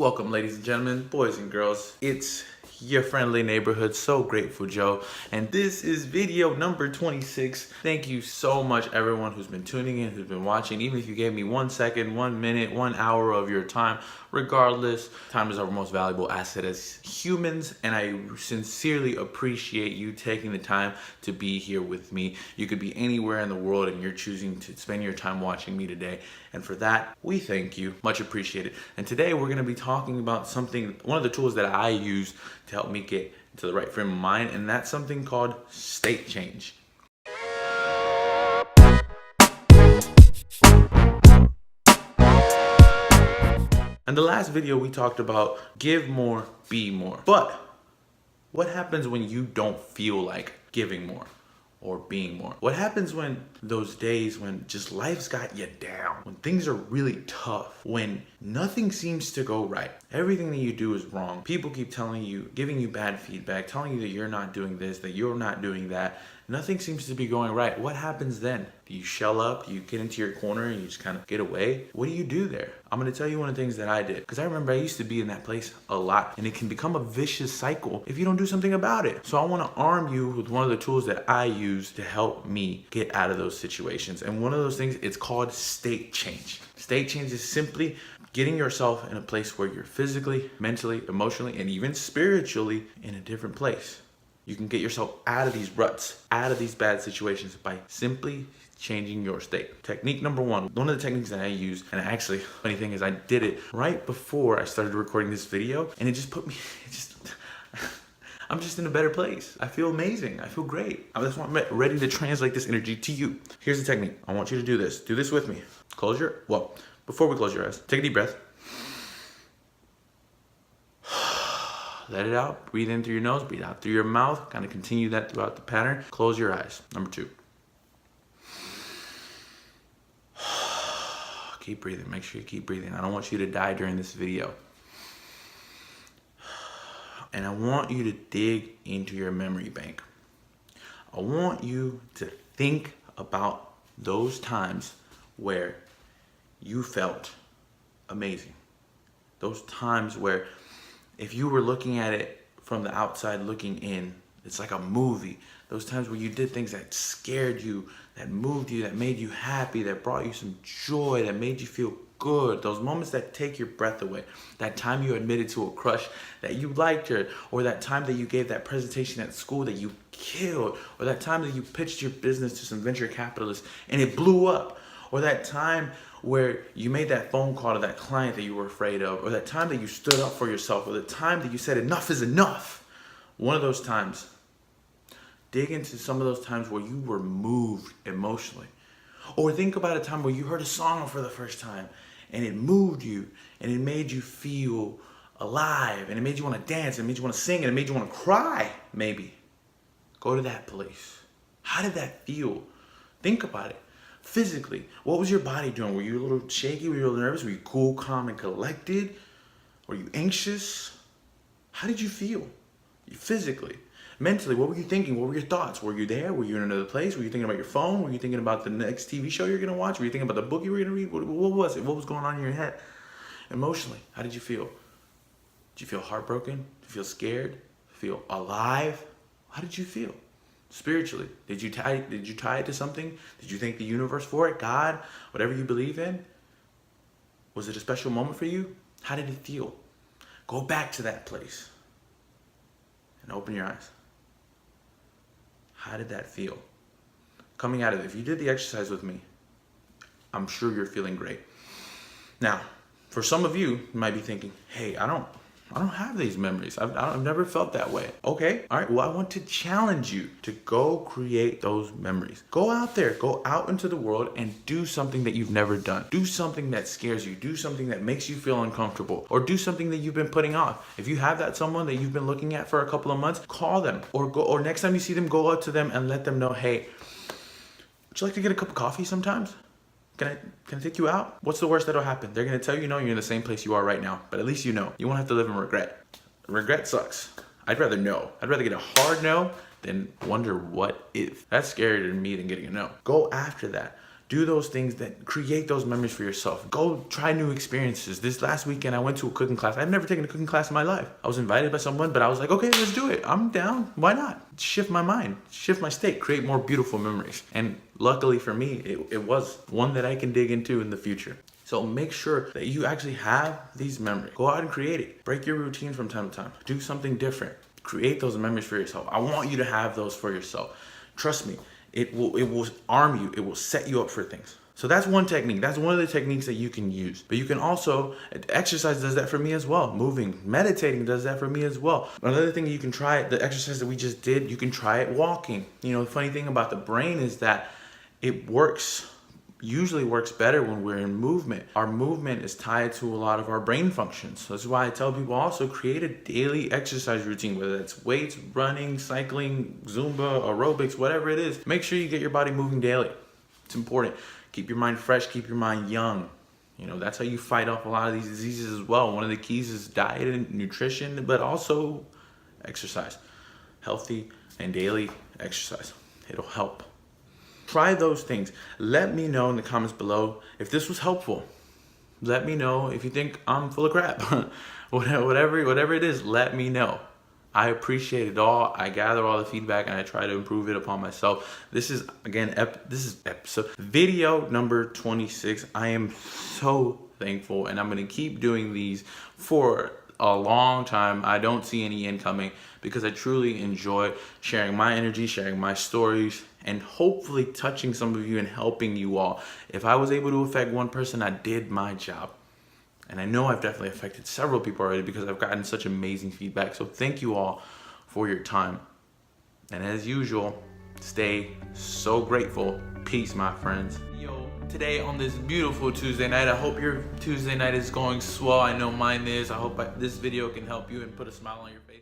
Welcome, ladies and gentlemen, boys and girls. It's your friendly neighborhood, So Grateful Joe, and this is video number 26. Thank you so much, everyone who's been tuning in, who's been watching. Even if you gave me 1 second, 1 minute, 1 hour of your time, regardless, time is our most valuable asset as humans, and I sincerely appreciate you taking the time to be here with me. You could be anywhere in the world, and you're choosing to spend your time watching me today, and for that, we thank you. Much appreciated. And today, we're going to be talking about something, one of the tools that I use to help me get into the right frame of mind, and that's something called state change. In the last video, we talked about give more, be more. But what happens when you don't feel like giving more or being more? What happens when those days when just life's got you down, when things are really tough, when nothing seems to go right, everything that you do is wrong, people keep telling you, giving you bad feedback, telling you that you're not doing this, that you're not doing that, nothing seems to be going right? What happens then? Do you shell up? Do you get into your corner and you just kind of get away? What do you do there? I'm going to tell you one of the things that I did, because I remember I used to be in that place a lot, and it can become a vicious cycle if you don't do something about it. So I want to arm you with one of the tools that I use to help me get out of those situations. And one of those things, it's called state change. State change is simply getting yourself in a place where you're physically, mentally, emotionally, and even spiritually in a different place. You can get yourself out of these ruts, out of these bad situations by simply changing your state. Technique number one of the techniques that I use, and actually, funny thing is I did it right before I started recording this video, and it just put me, I'm just in a better place. I feel amazing. I feel great. That's why I'm ready to translate this energy to you. Here's the technique. I want you to do this. Do this with me. Before we close your eyes, take a deep breath. Let it out. Breathe in through your nose, breathe out through your mouth. Kind of continue that throughout the pattern. Close your eyes. Number two. Keep breathing. Make sure you keep breathing. I don't want you to die during this video. And I want you to dig into your memory bank. I want you to think about those times where you felt amazing. Those times where if you were looking at it from the outside looking in, it's like a movie. Those times where you did things that scared you, that moved you, that made you happy, that brought you some joy, that made you feel good. Those moments that take your breath away. That time you admitted to a crush that you liked her, or that time that you gave that presentation at school that you killed, or that time that you pitched your business to some venture capitalists and it blew up, or that time where you made that phone call to that client that you were afraid of, or that time that you stood up for yourself, or the time that you said enough is enough. One of those times. Dig into some of those times where you were moved emotionally. Or think about a time where you heard a song for the first time and it moved you and it made you feel alive and it made you want to dance and it made you want to sing and it made you want to cry, maybe. Go to that place. How did that feel? Think about it. Physically, what was your body doing? Were you a little shaky? Were you a little nervous? Were you cool, calm, and collected? Were you anxious? How did you feel? Physically. Mentally, what were you thinking? What were your thoughts? Were you there? Were you in another place? Were you thinking about your phone? Were you thinking about the next TV show you're going to watch? Were you thinking about the book you were going to read? What was it? What was going on in your head? Emotionally, how did you feel? Did you feel heartbroken? Did you feel scared? Feel alive? How did you feel? Spiritually, did you tie it to something? Did you thank the universe for it? God? Whatever you believe in? Was it a special moment for you? How did it feel? Go back to that place and open your eyes. How did that feel? Coming out of it, if you did the exercise with me, I'm sure you're feeling great. Now, for some of you, you might be thinking, hey, I don't have these memories. I've never felt that way. Okay, all right, well, I want to challenge you to go create those memories. Go out there, go out into the world and do something that you've never done. Do something that scares you. Do something that makes you feel uncomfortable, or do something that you've been putting off. If you have that someone that you've been looking at for a couple of months, call them, or next time you see them, go up to them and let them know, hey, would you like to get a cup of coffee sometimes? Can I take you out? What's the worst that'll happen? They're gonna tell you no, you're in the same place you are right now. But at least you know. You won't have to live in regret. Regret sucks. I'd rather know. I'd rather get a hard no than wonder what if. That's scarier to me than getting a no. Go after that. Do those things that create those memories for yourself. Go try new experiences. This last weekend, I went to a cooking class. I've never taken a cooking class in my life. I was invited by someone, but I was like, okay, let's do it. I'm down. Why not? Shift my mind, shift my state, create more beautiful memories. And luckily for me, it was one that I can dig into in the future. So make sure that you actually have these memories. Go out and create it. Break your routines from time to time. Do something different. Create those memories for yourself. I want you to have those for yourself. Trust me, it will arm you. It will set you up for things. So that's one technique. That's one of the techniques that you can use. But you can also, exercise does that for me as well. Moving, meditating does that for me as well. Another thing you can try, the exercise that we just did, you can try it walking. You know, the funny thing about the brain is that it usually works better when we're in movement. Our movement is tied to a lot of our brain functions. So that's why I tell people also create a daily exercise routine, whether that's weights, running, cycling, Zumba, aerobics, whatever it is. Make sure you get your body moving daily. It's important. Keep your mind fresh, keep your mind young. You know, that's how you fight off a lot of these diseases as well. One of the keys is diet and nutrition, but also exercise. Healthy and daily exercise. It'll help. Try those things. Let me know in the comments below if this was helpful. Let me know if you think I'm full of crap. whatever it is, let me know. I appreciate it all. I gather all the feedback and I try to improve it upon myself. This is, again, episode video number 26. I am so thankful, and I'm going to keep doing these for a long time. I don't see any end coming because I truly enjoy sharing my energy, sharing my stories, and hopefully touching some of you and helping you all. If I was able to affect one person, I did my job. And I know I've definitely affected several people already because I've gotten such amazing feedback. So thank you all for your time. And as usual, stay so grateful. Peace, my friends. Yo, today on this beautiful Tuesday night, I hope your Tuesday night is going swell. I know mine is. I hope this video can help you and put a smile on your face.